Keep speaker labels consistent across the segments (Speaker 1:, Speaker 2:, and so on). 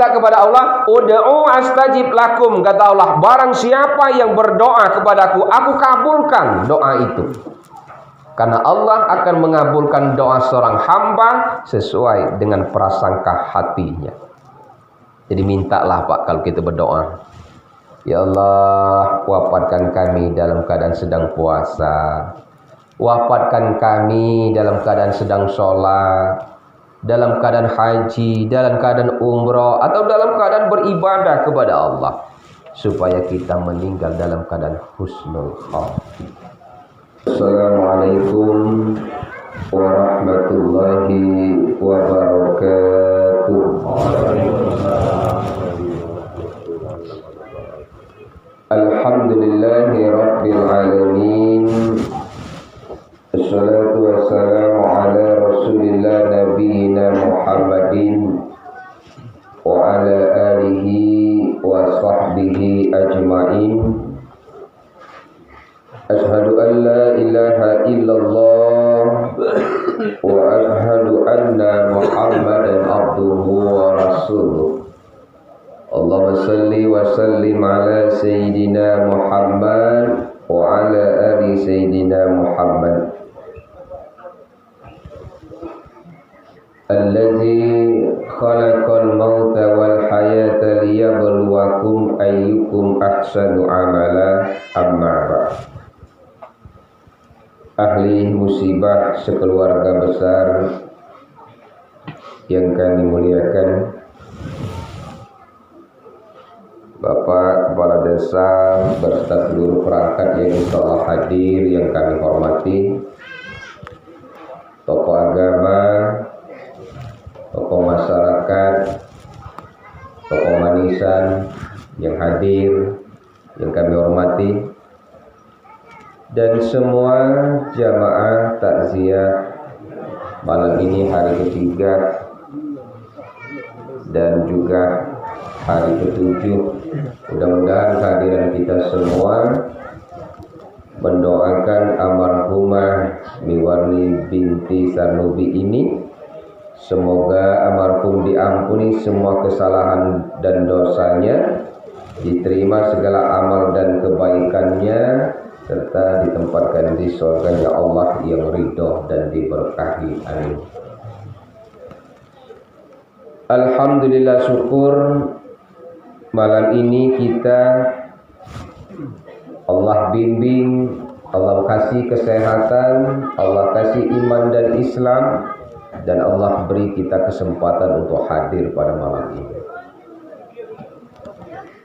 Speaker 1: minta kepada Allah, ud'u astajib lakum, kata Allah, barang siapa yang berdoa kepadaku, aku kabulkan doa itu. Karena Allah akan mengabulkan doa seorang hamba sesuai dengan prasangka hatinya. Jadi mintalah Pak kalau kita berdoa, ya Allah, wafatkan kami dalam keadaan sedang puasa, wafatkan kami dalam keadaan sedang sholat, dalam keadaan haji, dalam keadaan umroh, atau dalam keadaan beribadah kepada Allah, supaya kita meninggal dalam keadaan husnul khatimah. Assalamualaikum warahmatullahi wabarakatuh. Alhamdulillahi rabbil alamin. Assalatu wassalamu ala rasulillah nabiyina Muhammadin wa ala alihi wa sahbihi ajma'in. Ashhadu an la ilaha illallah wa ashhadu anna Muhammadan abduhu wa rasuluh. Allahumma salli wa sallim ala sayyidina Muhammad wa ala ali sayyidina Muhammad alladzi khalaqal mauta wal hayata liyabluwakum ayyukum ahsanu amala. Amma ba'd. Ahli musibah sekeluarga besar yang kami muliakan, Bapak Kepala Desa beserta seluruh perangkat yang insyaallah hadir yang kami hormati, tokoh agama, tokoh masyarakat, tokoh manisan yang hadir yang kami hormati, dan semua jamaah takziah malam ini hari ketiga dan juga hari ketujuh. Mudah-mudahan kehadiran kita semua mendoakan almarhumah Miwarni binti Sarnubi ini, semoga almarhum diampuni semua kesalahan dan dosanya, diterima segala amal dan kebaikannya, serta ditempatkan di surga Allah yang ridho dan diberkahi. Amin. Alhamdulillah, syukur malam ini kita Allah bimbing, Allah kasih kesehatan, Allah kasih iman dan Islam, dan Allah beri kita kesempatan untuk hadir pada malam ini.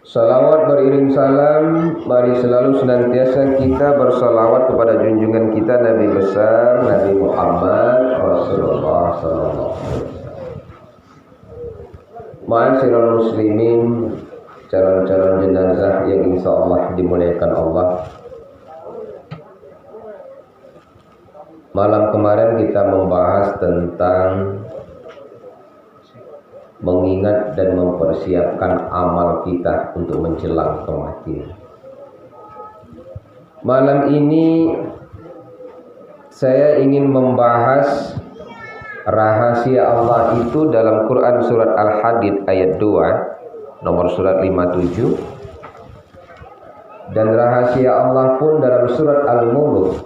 Speaker 1: Salawat beriring salam, mari selalu senantiasa kita bersalawat kepada junjungan kita Nabi besar Nabi Muhammad Rasulullah sallallahu alaihi wasallam. Ma'asyiral muslimin, calon-calon jenazah yang insyaallah dimuliakan Allah. Malam kemarin kita membahas tentang mengingat dan mempersiapkan amal kita untuk menjelang kematian. Malam ini saya ingin membahas rahasia Allah itu dalam Quran surat Al-Hadid ayat 2, nomor surat 57, dan rahasia Allah pun dalam surat Al-Mulk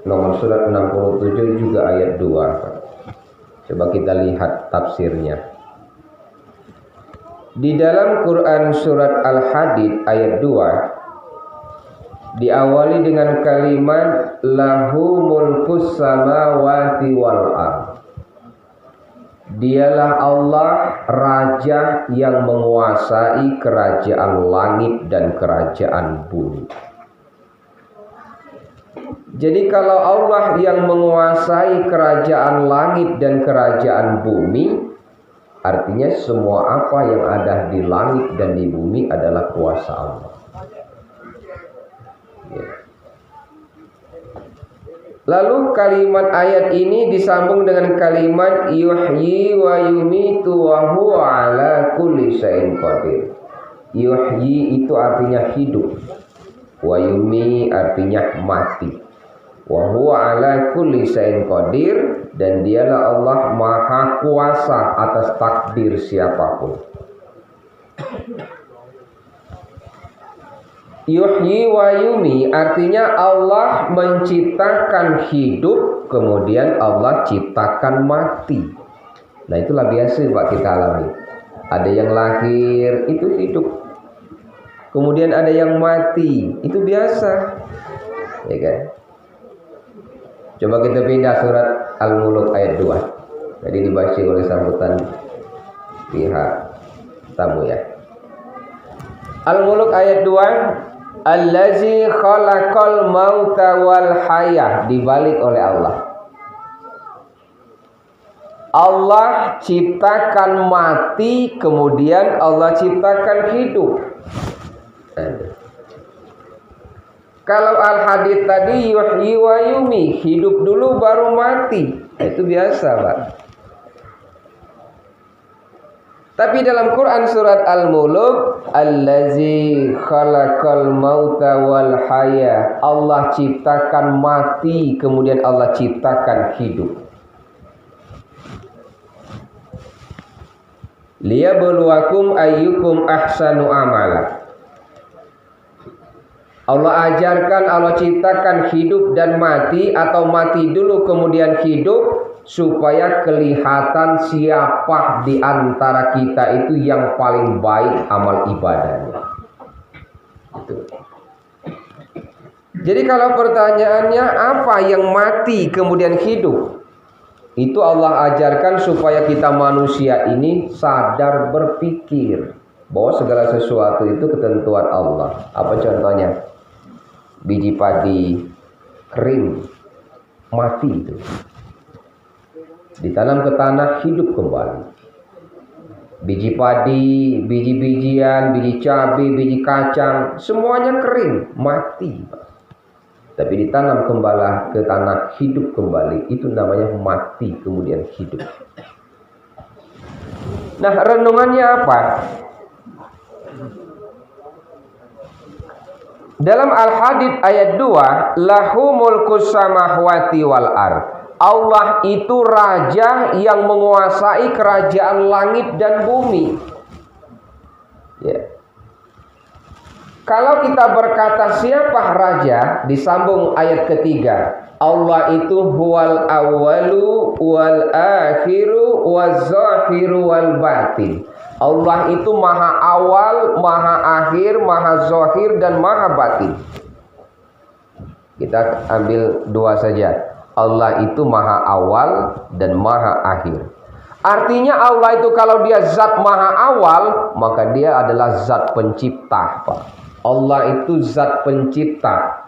Speaker 1: nomor surat 67 juga ayat 2. Coba kita lihat tafsirnya. Di dalam Quran surat Al-Hadid ayat 2 diawali dengan kalimat lahu mulkus samawati wal ardh. Dialah Allah raja yang menguasai kerajaan langit dan kerajaan bumi. Jadi kalau Allah yang menguasai kerajaan langit dan kerajaan bumi, artinya semua apa yang ada di langit dan di bumi adalah kuasa Allah. Ya. Lalu kalimat ayat ini disambung dengan kalimat yuhyi wa yumitu wa huwa ala kulli syai'in qadir. Yuhyi itu artinya hidup, wa yumi artinya mati, wa huwa ala kulli syai'in qadir, dan dialah Allah maha kuasa atas takdir siapapun. Yuhyi wa yumi artinya Allah menciptakan hidup, kemudian Allah ciptakan mati. Nah itulah biasa Pak kita alami. Ada yang lahir itu hidup, kemudian ada yang mati, itu biasa, ya kan? Coba kita pindah surat Al-Mulk ayat 2. Tadi dibaca oleh sambutan pihak tamu ya. Al-Mulk ayat 2. Allazi khalaqal mauta wal hayah, dibalik oleh Allah. Allah ciptakan mati, kemudian Allah ciptakan hidup. Kalau al-hadits tadi yuhyi wa yumi, hidup dulu baru mati. Itu biasa, Pak. Tapi dalam Quran surat Al-Mulk, allazi khalaqal mauta wal haya, Allah ciptakan mati, kemudian Allah ciptakan hidup. Liyabluwakum ayyukum ahsanu amala. Allah ajarkan, Allah ciptakan hidup dan mati, atau mati dulu kemudian hidup, supaya kelihatan siapa di antara kita itu yang paling baik amal ibadahnya. Itu. Jadi kalau pertanyaannya apa yang mati kemudian hidup? Itu Allah ajarkan supaya kita manusia ini sadar berpikir bahwa segala sesuatu itu ketentuan Allah. Apa contohnya? Biji padi kering, mati itu. Ditanam ke tanah, hidup kembali. Biji padi, biji-bijian, biji cabai, biji kacang, semuanya kering, mati. Tapi ditanam kembali ke tanah, hidup kembali. Itu namanya mati kemudian hidup. Nah, renungannya apa? Dalam Al-Hadid ayat 2, lahu mulkus samawati wal ardh. Allah itu raja yang menguasai kerajaan langit dan bumi. Ya. Kalau kita berkata siapa raja, disambung ayat ketiga. Allah itu huwal awwalu wal akhiru waz zahiru wal batin. Allah itu maha awal, maha akhir, maha zahir dan maha batin. Kita ambil dua saja. Allah itu maha awal dan maha akhir. Artinya Allah itu kalau dia zat maha awal, maka dia adalah zat pencipta, Pak. Allah itu zat pencipta.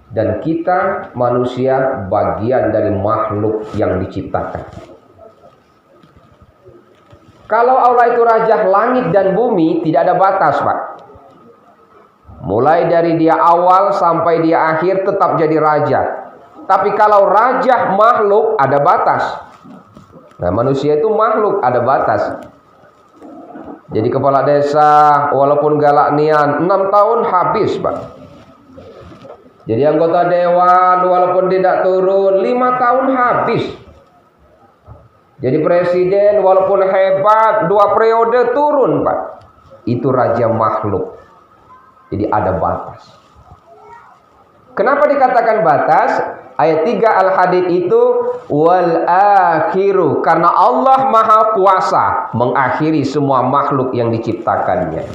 Speaker 1: Dan kita manusia bagian dari makhluk yang diciptakan. Kalau Allah itu raja langit dan bumi, tidak ada batas, Pak. Mulai dari dia awal sampai dia akhir tetap jadi raja. Tapi kalau raja makhluk ada batas. Nah, manusia itu makhluk ada batas. Jadi kepala desa walaupun galak nian 6 tahun habis, Pak. Jadi anggota dewan walaupun tidak turun 5 tahun habis. Jadi presiden walaupun hebat 2 periode turun, Pak. Itu raja makhluk. Jadi ada batas. Kenapa dikatakan batas? Ayat 3 Al-Hadid itu wal akhiru, karena Allah maha kuasa mengakhiri semua makhluk yang diciptakannya.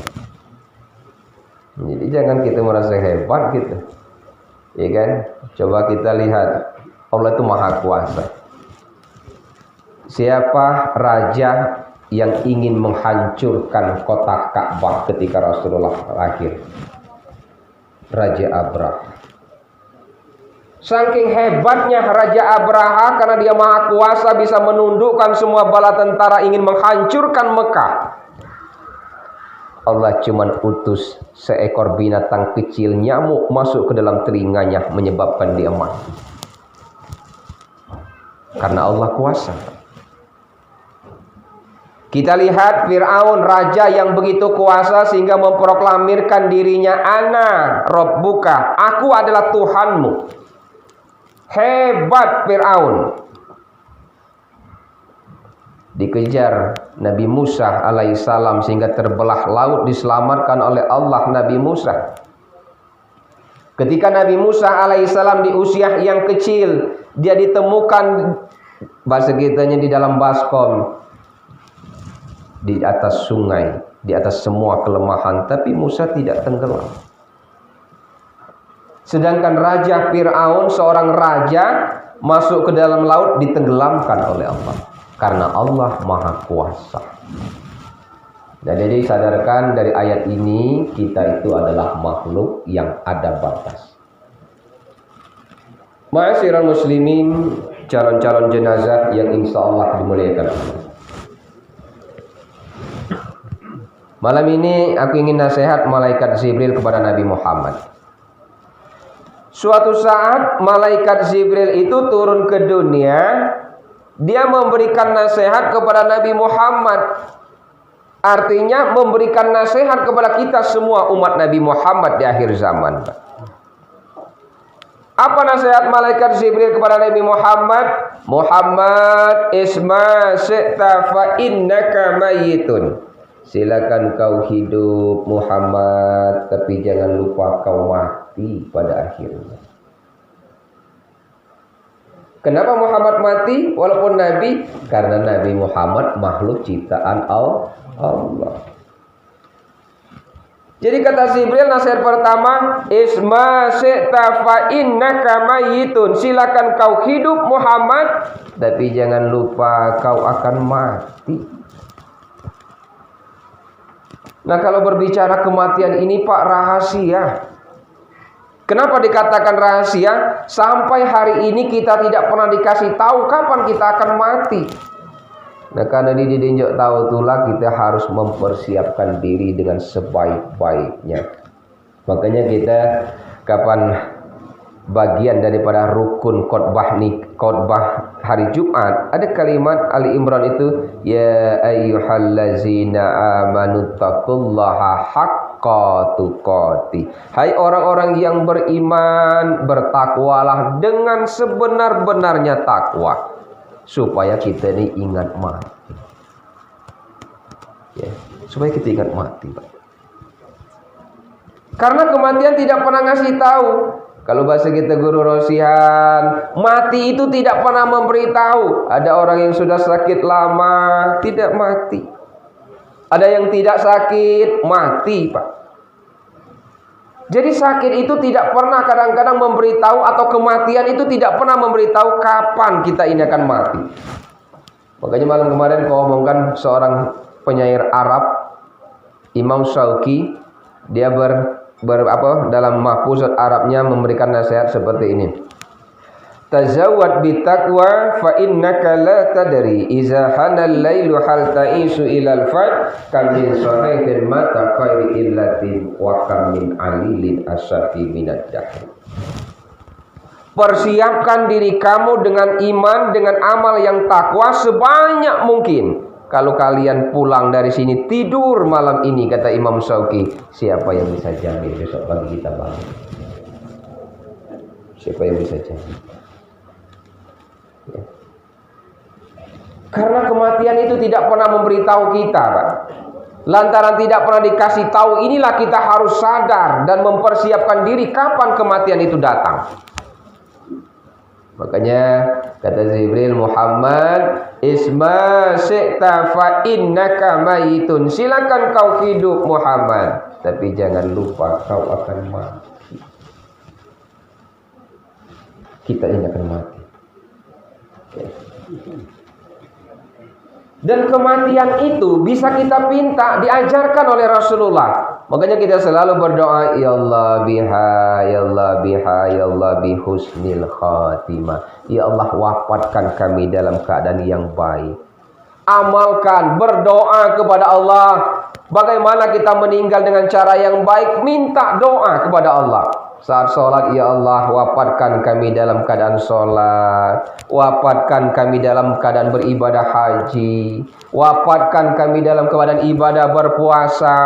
Speaker 1: Jadi jangan kita merasa hebat gitu. Ya kan? Coba kita lihat, Allah itu maha kuasa. Siapa raja yang ingin menghancurkan kota Ka'bah ketika Rasulullah lahir? Raja Abraha. Saking hebatnya Raja Abraha, karena dia maha kuasa bisa menundukkan semua bala tentara ingin menghancurkan Mekah. Allah cuman utus seekor binatang kecil nyamuk masuk ke dalam telinganya menyebabkan dia mati. Karena Allah kuasa. Kita lihat Fir'aun, raja yang begitu kuasa sehingga memproklamirkan dirinya, Ana Rabbuka, aku adalah Tuhanmu. Hebat Fir'aun. dikejar Nabi Musa alaihissalam sehingga terbelah laut, diselamatkan oleh Allah Nabi Musa. Ketika Nabi Musa alaihissalam di usia yang kecil, dia ditemukan bahasa kitanya di dalam baskom, di atas sungai, di atas semua kelemahan, tapi Musa tidak tenggelam. Sedangkan Raja Fir'aun, seorang raja, masuk ke dalam laut ditenggelamkan oleh Allah. Karena Allah Maha Kuasa. Nah, jadi sadarkan dari ayat ini, kita itu adalah makhluk yang ada batas. Ma'asyiral muslimin, calon-calon jenazah yang insya Allah dimuliakan Allah. Malam ini aku ingin nasihat malaikat Jibril kepada Nabi Muhammad. Suatu saat malaikat Jibril itu turun ke dunia. Dia memberikan nasihat kepada Nabi Muhammad. Artinya memberikan nasihat kepada kita semua umat Nabi Muhammad di akhir zaman. Apa nasihat malaikat Jibril kepada Nabi Muhammad? Muhammad, isma syi'ta fa innaka mayyitun. Silakan kau hidup Muhammad, tapi jangan lupa kau mati pada akhirnya. Kenapa Muhammad mati walaupun Nabi? Karena Nabi Muhammad makhluk ciptaan Allah. Jadi kata Jibril, nasihat pertama, isma syi'ta fa innaka mayyitun. Silakan kau hidup Muhammad, tapi jangan lupa kau akan mati. Nah, kalau berbicara kematian ini Pak, rahasia. Kenapa dikatakan rahasia? Sampai hari ini kita tidak pernah dikasih tahu kapan kita akan mati. Nah, karena dididik tahu itulah kita harus mempersiapkan diri dengan sebaik-baiknya. Makanya kita kapan bagian daripada rukun khotbah hari Jumat, ada kalimat Ali Imran itu, ya ayyuhallazina amanu taqullaha haqqa tuqatih. Hai orang-orang yang beriman, bertakwalah dengan sebenar-benarnya takwa, supaya kita ini ingat mati. Ya, supaya kita ingat mati, Pak. Karena kematian tidak pernah ngasih tahu. Kalau bahasa kita guru rosihan, mati itu tidak pernah memberitahu. Ada orang yang sudah sakit lama, tidak mati. Ada yang tidak sakit, mati, Pak. Jadi sakit itu tidak pernah kadang-kadang memberitahu, atau kematian itu tidak pernah memberitahu kapan kita ini akan mati. Makanya malam kemarin kau omongkan seorang penyair Arab, Imam Syauqi, dia dalam mahfuzat Arabnya memberikan nasihat seperti ini. Tazawwad bitaqwa fa innaka la tadri iza hanal lailu hal ta'isu ilal fajr kam min sahihin mata khairi illatin wa kam min alilin asyafi minad dahr. Persiapkan diri kamu dengan iman, dengan amal yang takwa sebanyak mungkin. Kalau kalian pulang dari sini tidur malam ini, kata Imam Syauqi, siapa yang bisa jamin besok pagi kita bangun? Siapa yang bisa jamin? Ya. Karena kematian itu tidak pernah memberitahu kita, Pak. Lantaran tidak pernah dikasih tahu, inilah kita harus sadar dan mempersiapkan diri kapan kematian itu datang. Makanya kata Jibril, Muhammad, isma syi'ta fa innaka mayitun. Silakan kau hidup Muhammad, tapi jangan lupa kau akan mati. Kita ini akan mati. Dan kematian itu bisa kita pinta, diajarkan oleh Rasulullah. Makanya kita selalu berdoa, ya Allah biha, ya Allah biha, ya Allah bihusnil khatimah. Ya Allah, wafatkan kami dalam keadaan yang baik. Amalkan, berdoa kepada Allah. Bagaimana kita meninggal dengan cara yang baik? Minta doa kepada Allah. Saat sholat, ya Allah, wafatkan kami dalam keadaan sholat. Wafatkan kami dalam keadaan beribadah haji. Wafatkan kami dalam keadaan ibadah berpuasa.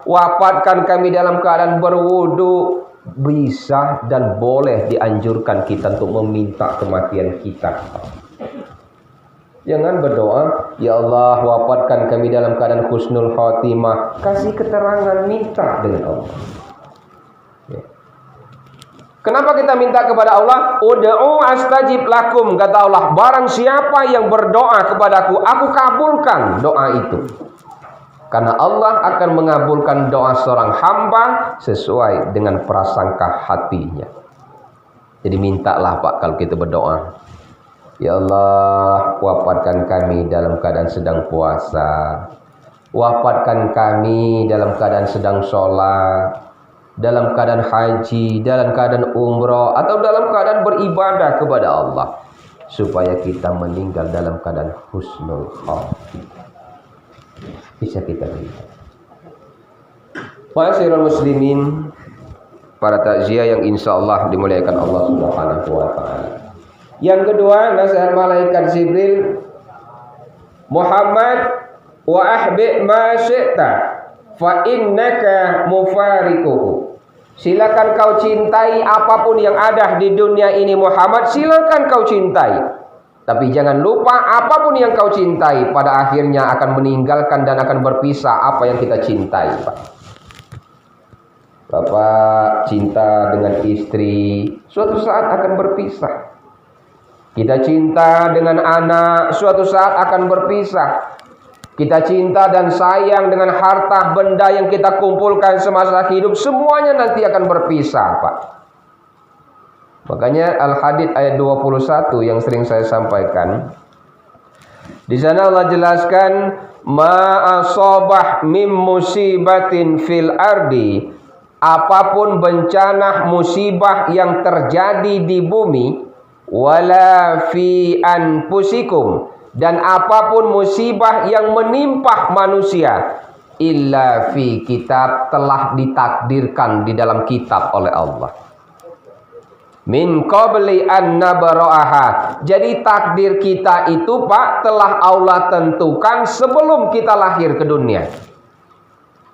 Speaker 1: Wafatkan kami dalam keadaan berwudu. Bisa dan boleh dianjurkan kita untuk meminta kematian kita. Jangan berdoa, ya Allah wafatkan kami dalam keadaan husnul khotimah. Kasih keterangan, minta dengan Allah. Ya. Kenapa kita minta kepada Allah? Ud'u astajib lakum, kata Allah. Barang siapa yang berdoa kepadaku, aku kabulkan doa itu. Karena Allah akan mengabulkan doa seorang hamba sesuai dengan prasangka hatinya. Jadi mintalah Pak kalau kita berdoa. Ya Allah, wafatkan kami dalam keadaan sedang puasa. Wafatkan kami dalam keadaan sedang sholat, dalam keadaan haji, dalam keadaan umroh, atau dalam keadaan beribadah kepada Allah, supaya kita meninggal dalam keadaan husnul khotimah. Bisa kita lihat. Ma'asyiral muslimin, para takziah yang insya Allah dimuliakan Allah Subhanahu wa ta'ala. Yang kedua, nasihat malaikat Jibril, Muhammad wa ahbi ma syi'ta fa innaka mufariquhu. Silakan kau cintai apapun yang ada di dunia ini Muhammad, silakan kau cintai. Tapi jangan lupa apapun yang kau cintai pada akhirnya akan meninggalkan dan akan berpisah apa yang kita cintai, Pak. Bapak cinta dengan istri, suatu saat akan berpisah. Kita cinta dengan anak, suatu saat akan berpisah. Kita cinta dan sayang dengan harta benda yang kita kumpulkan semasa hidup, semuanya nanti akan berpisah, Pak. Makanya Al-Hadid ayat 21 yang sering saya sampaikan. Di sana Allah jelaskan, ma asabah mim musibatin fil ardi, apapun bencana musibah yang terjadi di bumi, wala fi anfusikum, dan apapun musibah yang menimpa manusia, illa fi kitab, telah ditakdirkan di dalam kitab oleh Allah. Min qabli an nabra'aha. Jadi takdir kita itu Pak telah Allah tentukan sebelum kita lahir ke dunia.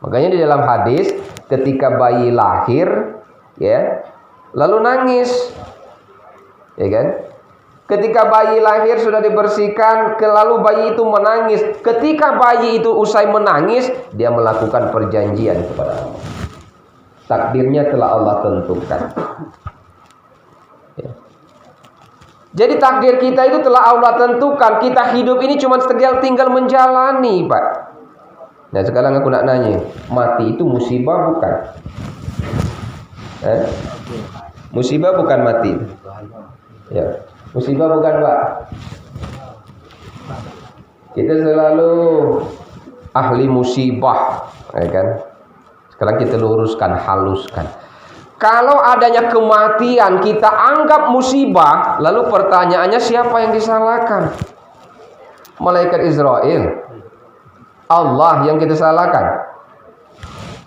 Speaker 1: Makanya di dalam hadis ketika bayi lahir ya, lalu nangis. Ya kan? Ketika bayi lahir sudah dibersihkan, lalu bayi itu menangis. Ketika bayi itu usai menangis, dia melakukan perjanjian kepada Allah. Takdirnya telah Allah tentukan. Ya. Jadi takdir kita itu telah Allah tentukan. Kita hidup ini cuma tinggal menjalani, Pak. Nah sekarang aku nak nanya, mati itu musibah bukan? Musibah bukan mati? Ya, musibah bukan, Pak? Kita selalu ahli musibah, ya kan? Sekarang kita luruskan, haluskan. Kalau adanya kematian kita anggap musibah, lalu pertanyaannya siapa yang disalahkan? Malaikat Israel, Allah yang kita salahkan?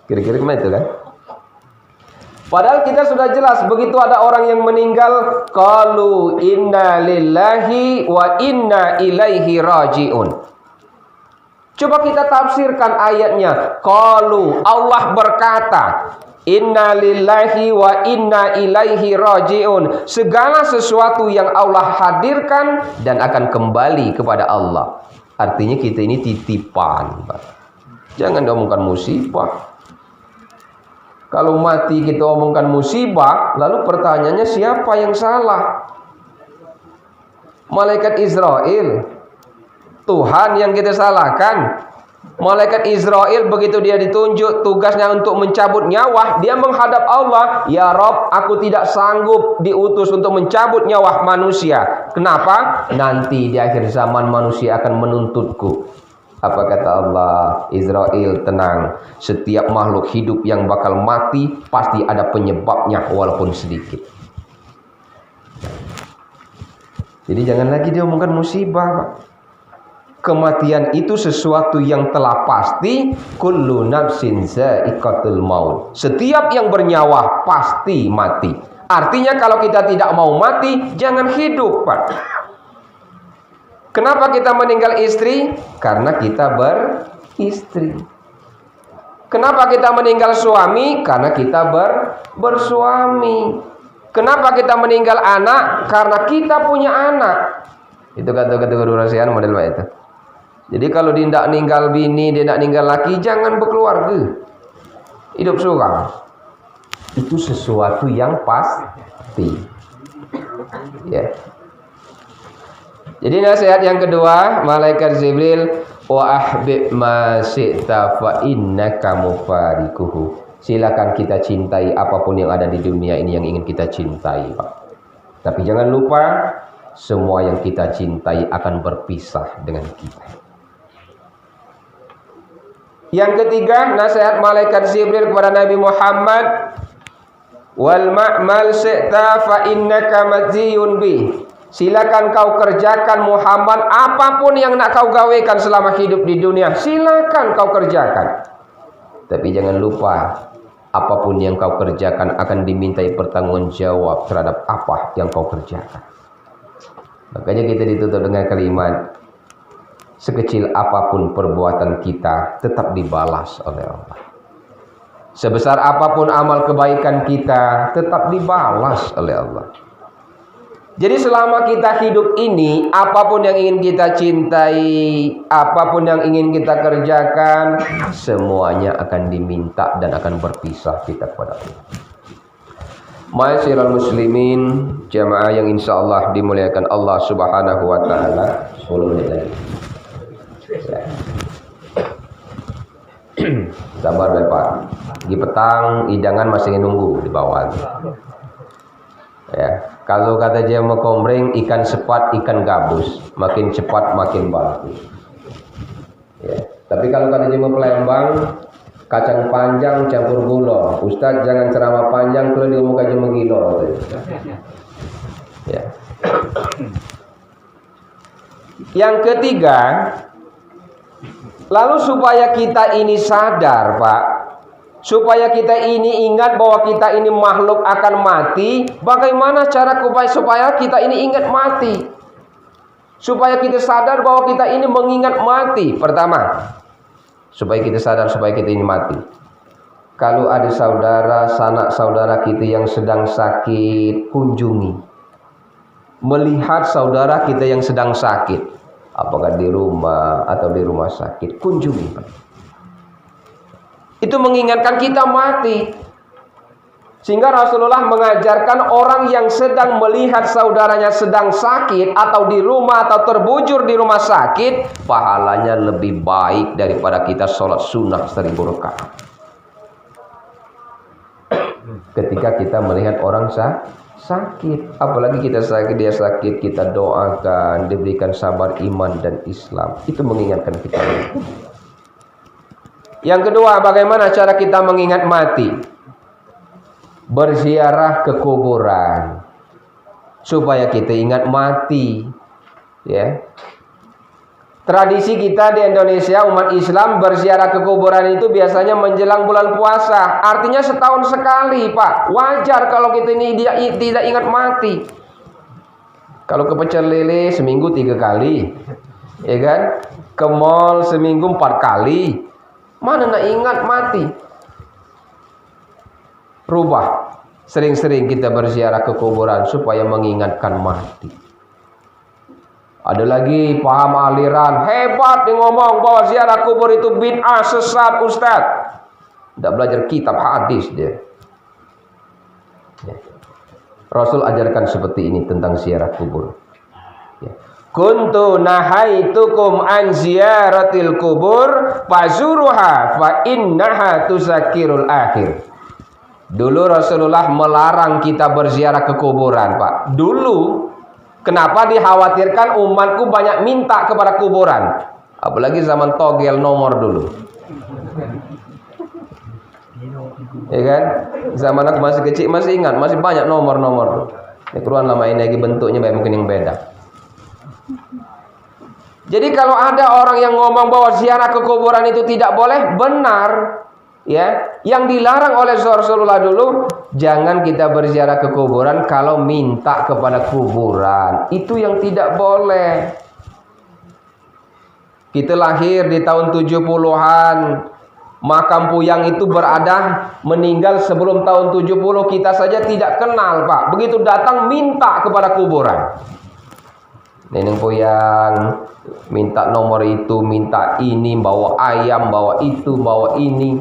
Speaker 1: Kira-kira itu kan? Padahal kita sudah jelas, begitu ada orang yang meninggal, qalu inna lillahi wa inna ilaihi raji'un. Coba kita tafsirkan ayatnya. Qalu, Allah berkata, inna lillahi wa inna ilaihi raji'un. Segala sesuatu yang Allah hadirkan dan akan kembali kepada Allah. Artinya kita ini titipan, Pak. Jangan diomongkan musibah. Kalau mati kita omongkan musibah, lalu pertanyaannya siapa yang salah? Malaikat Israel, Tuhan yang kita salahkan? Malaikat Israel begitu dia ditunjuk tugasnya untuk mencabut nyawa, dia menghadap Allah, ya Rob, aku tidak sanggup diutus untuk mencabut nyawa manusia. Kenapa? Nanti di akhir zaman manusia akan menuntutku. Apa kata Allah? Israel, tenang. Setiap makhluk hidup yang bakal mati pasti ada penyebabnya walaupun sedikit. Jadi jangan lagi dia omongkan musibah, Pak. Kematian itu sesuatu yang telah pasti. Kullu nafsin za'iqatul maut. Setiap yang bernyawa pasti mati. Artinya kalau kita tidak mau mati, jangan hidup, Pak. Kenapa kita meninggal istri? Karena kita beristri. Kenapa kita meninggal suami? Karena kita bersuami. Kenapa kita meninggal anak? Karena kita punya anak. Itu kata-kata guru rasian model itu. Jadi kalau dia tidak ninggal bini, dia tidak ninggal laki, jangan berkeluarga. Hidup seorang. Itu sesuatu yang pasti. Ya. Jadi nasihat yang kedua, malaikat Jibril, wa ahbib ma syi'ta fa innaka mufarikuhu. Silakan kita cintai apapun yang ada di dunia ini yang ingin kita cintai, Pak. Tapi jangan lupa, semua yang kita cintai akan berpisah dengan kita. Yang ketiga, nasihat malaikat Jibril kepada Nabi Muhammad, wal ma'mal syi'ta fa innaka madziyun bi. Silakan kau kerjakan Muhammad apapun yang nak kau gawekan selama hidup di dunia, silakan kau kerjakan. Tapi jangan lupa, apapun yang kau kerjakan akan dimintai pertanggungjawab terhadap apa yang kau kerjakan. Makanya kita ditutup dengan kalimat, sekecil apapun perbuatan kita tetap dibalas oleh Allah. Sebesar apapun amal kebaikan kita tetap dibalas oleh Allah. Jadi selama kita hidup ini, apapun yang ingin kita cintai, apapun yang ingin kita kerjakan, semuanya akan diminta dan akan berpisah kita kepada Allah. Ma'asyiral muslimin, jamaah yang insyaallah dimuliakan Allah Subhanahu wa taala. 10 menit lagi. Ya. Sabar Bapak. Di petang hidangan masih nunggu di bawah. Ya, kalau kata Jawa Komring, ikan sepat, ikan gabus, makin cepat makin bagus. Ya, tapi kalau kata Jawa Palembang, kacang panjang campur gula. Ustaz jangan ceramah panjang kalau dia mau kaji menggilo. Ya. Yang ketiga, lalu supaya kita ini sadar, Pak, supaya kita ini ingat bahwa kita ini makhluk akan mati, bagaimana cara supaya kita ini ingat mati? Supaya kita sadar bahwa kita ini mengingat mati. Pertama, supaya kita sadar supaya kita ini mati. Kalau ada saudara, sanak saudara kita yang sedang sakit, kunjungi. Melihat saudara kita yang sedang sakit, apakah di rumah atau di rumah sakit, kunjungi. Itu mengingatkan kita mati. Sehingga Rasulullah mengajarkan orang yang sedang melihat saudaranya sedang sakit atau di rumah atau terbujur di rumah sakit, pahalanya lebih baik daripada kita sholat sunnah 1000 rakaat. Ketika kita melihat orang sakit, apalagi kita sakit, dia sakit, kita doakan, diberikan sabar iman dan Islam. Itu mengingatkan kita. Yang kedua, bagaimana cara kita mengingat mati? Berziarah ke kuburan supaya kita ingat mati. Ya. Tradisi kita di Indonesia umat Islam berziarah ke kuburan itu biasanya menjelang bulan puasa. Artinya setahun sekali, Pak. Wajar kalau kita ini tidak ingat mati. Kalau ke pecel lele seminggu 3 kali, ya kan? Ke mall seminggu 4 kali. Mana nak ingat mati? Rubah. Sering-sering kita berziarah ke kuburan supaya mengingatkan mati. Ada lagi paham aliran hebat yang ngomong bahwa ziarah kubur itu bid'ah, sesat, Ustaz. Tidak belajar kitab hadis dia. Ya. Rasul ajarkan seperti ini tentang ziarah kubur. Ya. Kuntu nahaitukum an ziyaratil kubur fazuruha fa innaha tuzakirul akhir. Dulu Rasulullah melarang kita berziarah ke kuburan, Pak. Dulu, kenapa dikhawatirkan umatku banyak minta kepada kuburan? Apalagi zaman togel nomor dulu. Ya kan? Zaman aku masih kecil masih ingat, masih banyak nomor-nomor. Ini keruan lama ini lagi bentuknya mungkin yang beda. Jadi kalau ada orang yang ngomong bahwa ziarah ke kuburan itu tidak boleh, benar. Ya, yang dilarang oleh Rasulullah dulu, jangan kita berziarah ke kuburan kalau minta kepada kuburan. Itu yang tidak boleh. Kita lahir di tahun 70-an. Makam Puyang itu berada meninggal sebelum tahun 70, kita saja tidak kenal, Pak. Begitu datang minta kepada kuburan. nenek moyang minta nomor itu, minta ini, bawa ayam, bawa itu, bawa ini.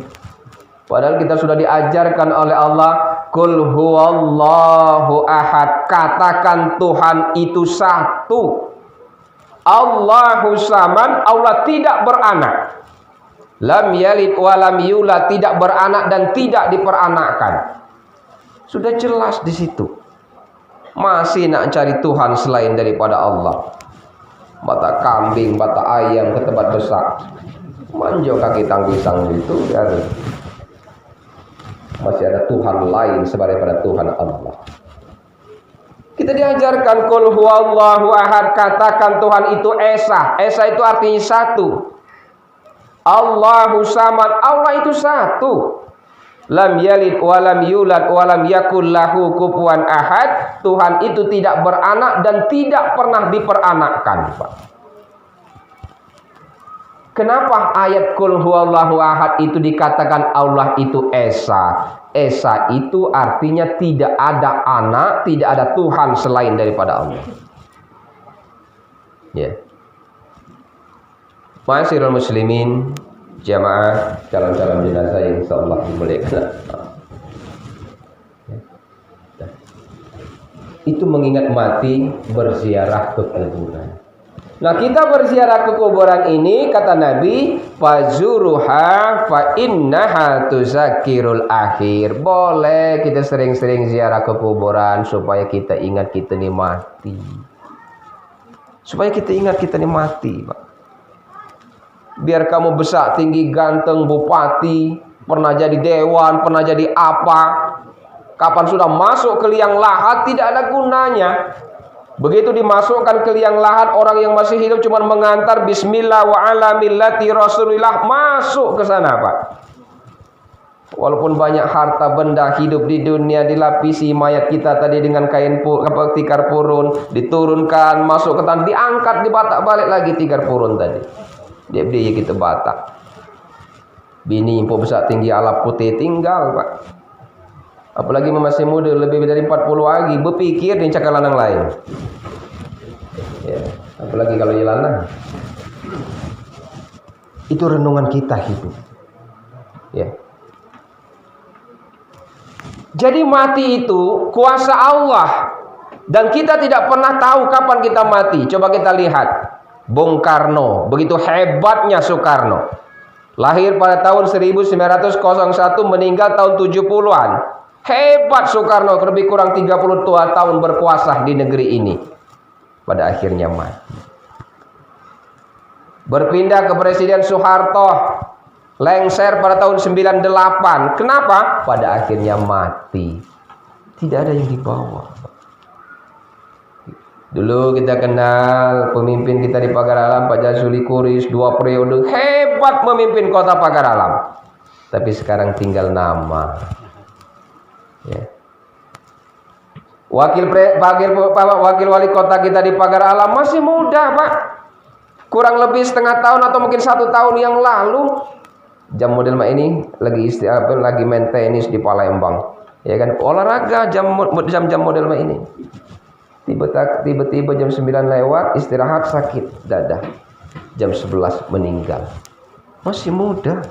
Speaker 1: Padahal kita sudah diajarkan oleh Allah, Qul huwallahu ahad, katakan Tuhan itu satu. Allahu samad, Allah tidak beranak. Lam yalid wa lam yulad, tidak beranak dan tidak diperanakkan. Sudah jelas di situ. Masih nak cari Tuhan selain daripada Allah. Mata kambing, mata ayam ke tempat besar. Manjo kaki tanggisang itu dari. Masih ada Tuhan lain selain daripada Tuhan Allah. Kita diajarkan qul huwallahu ahad, katakan Tuhan itu esa. Esa itu artinya satu. Allahu samad, Allah itu satu. Lam yalid wa lam yulad wa lam yakul lahu kufuwan ahad. Tuhan itu tidak beranak dan tidak pernah diperanakkan, Pak. Kenapa ayat qul huwallahu ahad itu dikatakan Allah itu esa? Esa itu artinya tidak ada anak, tidak ada Tuhan selain daripada Allah. Ya. Ma'asyiral muslimin, jamaah calon-calon jenazah yang insyaallah dimuliakan. Ya. Itu mengingat mati, berziarah ke kuburan. Nah, kita berziarah ke kuburan ini, kata Nabi, fazuruha fa innaha tuzakirul akhir. Boleh kita sering-sering ziarah ke kuburan supaya kita ingat kita ini mati. Supaya kita ingat kita ini mati, Pak. Biar kamu besar, tinggi, ganteng, bupati, pernah jadi dewan, pernah jadi apa, kapan sudah masuk ke liang lahat tidak ada gunanya. Begitu dimasukkan ke liang lahat, orang yang masih hidup cuma mengantar bismillah wa ala millati rasulillah, masuk ke sana, Pak. Walaupun banyak harta benda hidup di dunia, dilapisi mayat kita tadi dengan kain tikar purun, diturunkan masuk ke tanah, diangkat, dibatak balik lagi tikar purun tadi. Dia kita batak. Bini impor besar tinggi ala putih tinggal, Pak. Apalagi masih muda, lebih dari 40 lagi, berpikir di cakap lanang lain. Ya, apalagi kalau dia lanang. Itu renungan kita hidup. Ya. Jadi mati itu kuasa Allah. Dan kita tidak pernah tahu kapan kita mati. Coba kita lihat. Bung Karno, begitu hebatnya Soekarno. Lahir pada tahun 1901, meninggal tahun 70-an. Hebat Soekarno, lebih kurang 32 tahun berkuasa di negeri ini. Pada akhirnya mati. Berpindah ke Presiden Soeharto, lengser pada tahun 98. Kenapa? Pada akhirnya mati. Tidak ada yang dibawa. Dulu kita kenal pemimpin kita di Pagar Alam, Pak Jazuli Kuris, 2 periode hebat memimpin kota Pagar Alam. Tapi sekarang tinggal nama. Ya. Wakil wali kota kita di Pagar Alam masih muda, Pak. Kurang lebih setengah tahun atau mungkin 1 tahun yang lalu. Jam model ini lagi main tenis di Palembang. Ya kan, olahraga jam model ini. Tiba-tiba jam 9 lewat, istirahat, sakit dada. Jam 11 meninggal. Masih muda.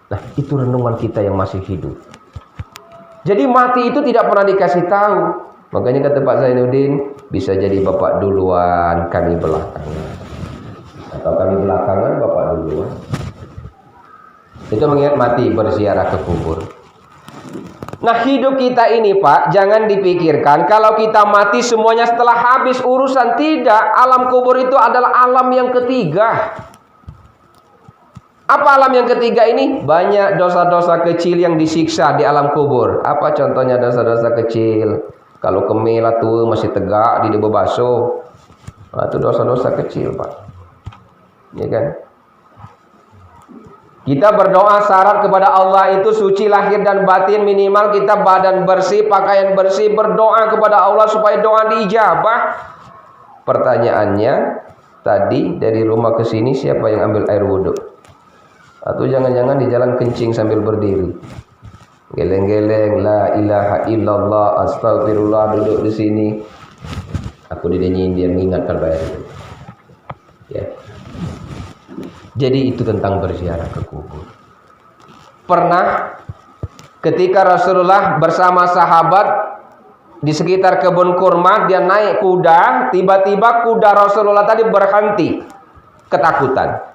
Speaker 1: Nah, itu renungan kita yang masih hidup. Jadi mati itu tidak pernah dikasih tahu. Makanya kata Pak Zainuddin, bisa jadi Bapak duluan, kami belakangan. Atau kami belakangan, Bapak duluan. Itu mengingat mati, berziarah ke kubur. Nah, hidup kita ini, Pak, jangan dipikirkan kalau kita mati semuanya setelah habis urusan. Tidak, alam kubur itu adalah alam yang ketiga. Apa alam yang ketiga ini? Banyak dosa-dosa kecil yang disiksa di alam kubur. Apa contohnya dosa-dosa kecil? Kalau kemilat tuh masih tegak di debu baso, nah, itu dosa-dosa kecil, Pak. Ya kan? Kita berdoa syarat kepada Allah itu suci lahir dan batin, minimal kita badan bersih, pakaian bersih, berdoa kepada Allah supaya doa diijabah. Pertanyaannya, tadi dari rumah ke sini siapa yang ambil air wudhu? Atau jangan-jangan di jalan kencing sambil berdiri, geleng-geleng la ilaha illallah astagfirullah, duduk di sini. Aku didenyin dia mengingatkan bayar itu. Ya. Jadi itu tentang berziarah ke kubur. Pernah ketika Rasulullah bersama sahabat di sekitar kebun kurma, dia naik kuda, tiba-tiba kuda Rasulullah tadi berhenti, ketakutan.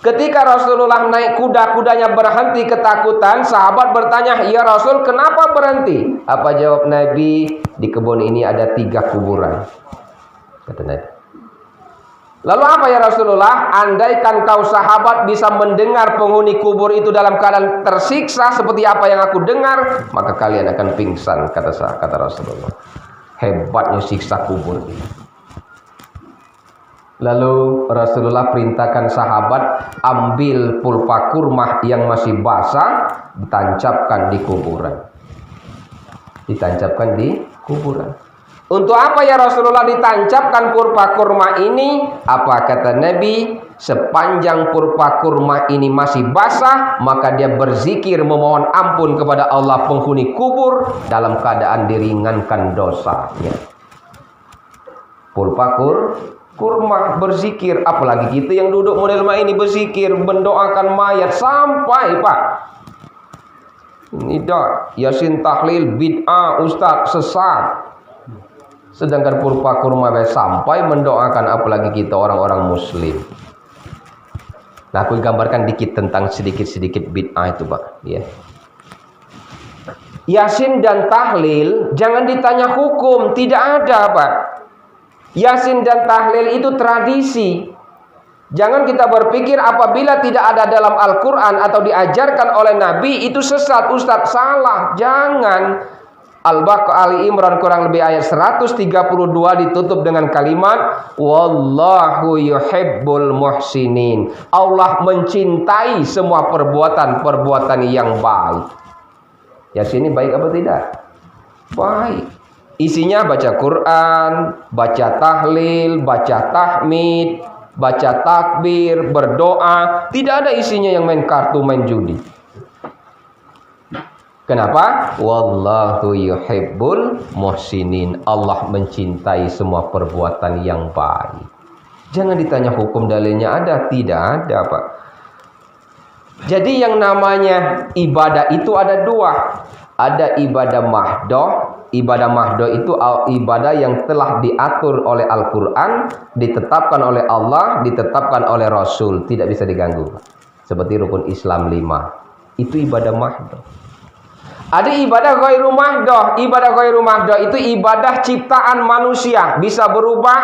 Speaker 1: Ketika Rasulullah naik kuda, kudanya berhenti ketakutan. Sahabat bertanya, "Ya Rasul, kenapa berhenti?" Apa jawab Nabi? "Di kebun ini ada 3 kuburan." Kata Nabi. Lalu apa ya Rasulullah? "Andaikan kau sahabat bisa mendengar penghuni kubur itu dalam keadaan tersiksa seperti apa yang aku dengar, maka kalian akan pingsan," kata Rasulullah. Hebatnya siksa kubur ini. Lalu Rasulullah perintahkan sahabat ambil pulpa kurma yang masih basah, ditancapkan di kuburan. Ditancapkan di kuburan. Untuk apa ya Rasulullah ditancapkan pulpa kurma ini? Apa kata Nabi? Sepanjang pulpa kurma ini masih basah, maka dia berzikir memohon ampun kepada Allah penghuni kubur dalam keadaan diringankan dosanya. Pulpa kurma berzikir, apalagi kita yang duduk model ini berzikir, mendoakan mayat sampai Pak. Ini dah Yasin tahlil bid'ah, ustaz sesat. Sedangkan pulpa kurma sampai mendoakan, apalagi kita orang-orang muslim. Nah, aku gambarkan dikit tentang sedikit-sedikit bid'ah itu, Pak, ya. Yasin dan tahlil jangan ditanya hukum, tidak ada, Pak. Yasin dan tahlil itu tradisi. Jangan kita berpikir apabila tidak ada dalam Al-Quran atau diajarkan oleh Nabi itu sesat, Ustadz, salah. Jangan. Al-Baqarah Ali Imran kurang lebih ayat 132 ditutup dengan kalimat wallahu yuhibbul muhsinin. Allah mencintai semua perbuatan-perbuatan yang baik. Yasin ini baik apa tidak? Baik. Isinya baca Quran, baca tahlil, baca tahmid, baca takbir, berdoa. Tidak ada isinya yang main kartu, main judi. Kenapa? Wallahu yuhibbul muhsinin. Allah mencintai semua perbuatan yang baik. Jangan ditanya hukum dalilnya ada, tidak ada, Pak. Jadi yang namanya ibadah itu ada 2. Ada ibadah mahdoh. Ibadah mahdoh itu ibadah yang telah diatur oleh Al-Quran, ditetapkan oleh Allah, ditetapkan oleh Rasul, tidak bisa diganggu. Seperti rukun Islam 5. Itu ibadah mahdoh. Ada ibadah ghairu mahdoh. Ibadah ghairu mahdoh itu ibadah ciptaan manusia, bisa berubah,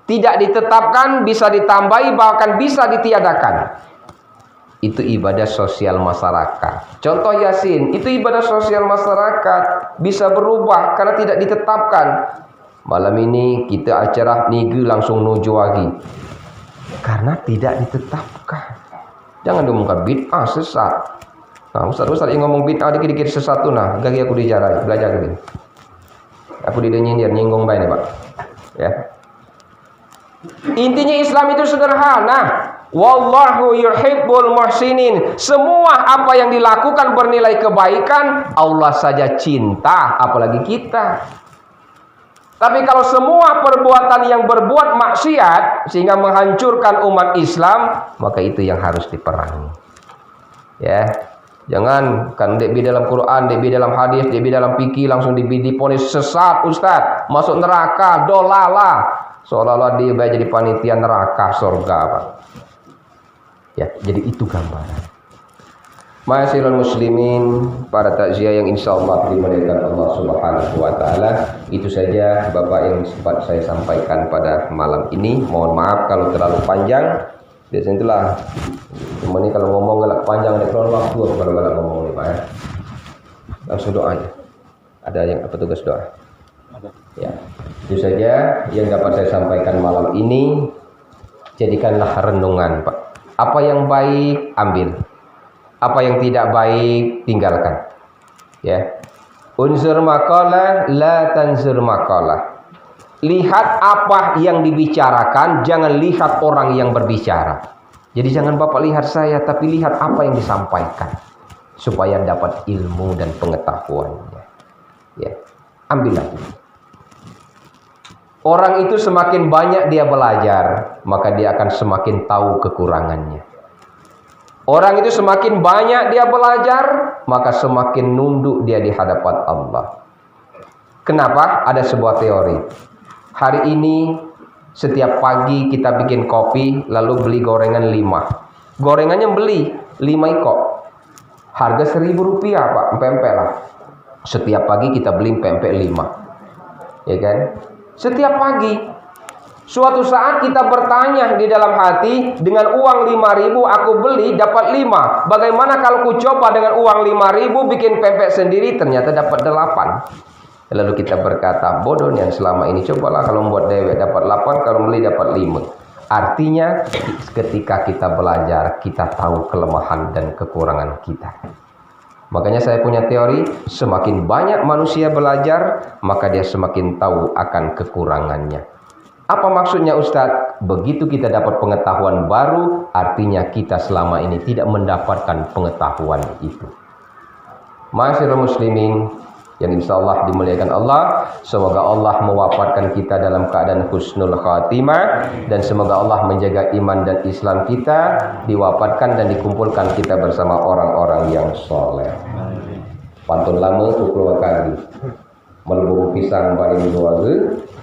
Speaker 1: tidak ditetapkan, bisa ditambahi, bahkan bisa ditiadakan. Itu ibadah sosial masyarakat. Contoh Yasin, itu ibadah sosial masyarakat, bisa berubah karena tidak ditetapkan. Malam ini kita acara nigi langsung nuju lagi karena tidak ditetapkan. Jangan diomongkan bid'ah, sesat. Nah, Ustaz yang ngomong bid'ah dikit-dikit sesat tuh, nah gagi aku dijarai, belajar gini. Aku didenyin dia nyinggung baik nih, Pak. Ya. Intinya Islam itu sederhana. Wallahu yuhibbul muhsinin. Semua apa yang dilakukan bernilai kebaikan, Allah saja cinta, apalagi kita. Tapi kalau semua perbuatan yang berbuat maksiat sehingga menghancurkan umat Islam, maka itu yang harus diperangi. Ya. Jangan kan di dalam Quran, di dalam hadis, di dalam fikih langsung diponis sesat, Ustaz, masuk neraka, dolala. Seolah-olah dia jadi panitia neraka surga, Pak. Ya, jadi itu gambaran. Ma'asyiral muslimin, para takziah yang insyaallah dimuliakan Allah Subhanahu wa taala. Itu saja Bapak yang sempat saya sampaikan pada malam ini. Mohon maaf kalau terlalu panjang. Biasanya itulah. Ini kalau ngomong galak panjang ada kurang waktu kalau galak ngomong nih, Pak ya. Langsung doa aja. Ada yang petugas doa? Ya. Itu saja yang dapat saya sampaikan malam ini. Jadikanlah renungan, Pak. Apa yang baik ambil, apa yang tidak baik tinggalkan. Ya, unsur maqalah la tanzur maqalah. Lihat apa yang dibicarakan, jangan lihat orang yang berbicara. Jadi jangan Bapak lihat saya, tapi lihat apa yang disampaikan supaya dapat ilmu dan pengetahuannya. Ya, ambil lagi. Orang itu semakin banyak dia belajar, maka dia akan semakin tahu kekurangannya. Orang itu semakin banyak dia belajar, maka semakin nunduk dia di hadapan Allah. Kenapa? Ada sebuah teori. Hari ini setiap pagi kita bikin kopi, lalu beli gorengan 5. Gorengannya beli 5 ekor. Harga Rp1.000 Pak, pempek lah. Setiap pagi kita beli pempek 5. Ya kan? Setiap pagi. Suatu saat kita bertanya di dalam hati, dengan uang 5.000 aku beli dapat 5. Bagaimana kalau ku coba dengan uang 5.000 bikin pempek sendiri, ternyata dapat 8. Lalu kita berkata, bodoh nih yang selama ini, cobalah kalau membuat dewek dapat 8, kalau beli dapat 5. Artinya ketika kita belajar, kita tahu kelemahan dan kekurangan kita. Makanya saya punya teori, semakin banyak manusia belajar, maka dia semakin tahu akan kekurangannya. Apa maksudnya Ustadz? Begitu kita dapat pengetahuan baru, artinya kita selama ini tidak mendapatkan pengetahuan itu. Ma'asyiral muslimin yang insyaallah dimuliakan Allah, semoga Allah mewafatkan kita dalam keadaan husnul khatimah, dan semoga Allah menjaga iman dan Islam kita, diwafatkan dan dikumpulkan kita bersama orang-orang yang soleh. Pantun lama tu keluar kali, melebung pisang baling 2 ge,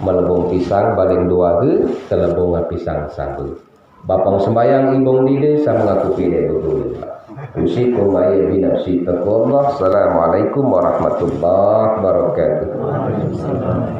Speaker 1: melebung pisang baling 2 ge, telebung pisang 1. Bapang sembayang ibung dide sama ngaku pilih betul. Usikum ayat binafsi taqwa. Assalamualaikum warahmatullahi wabarakatuh.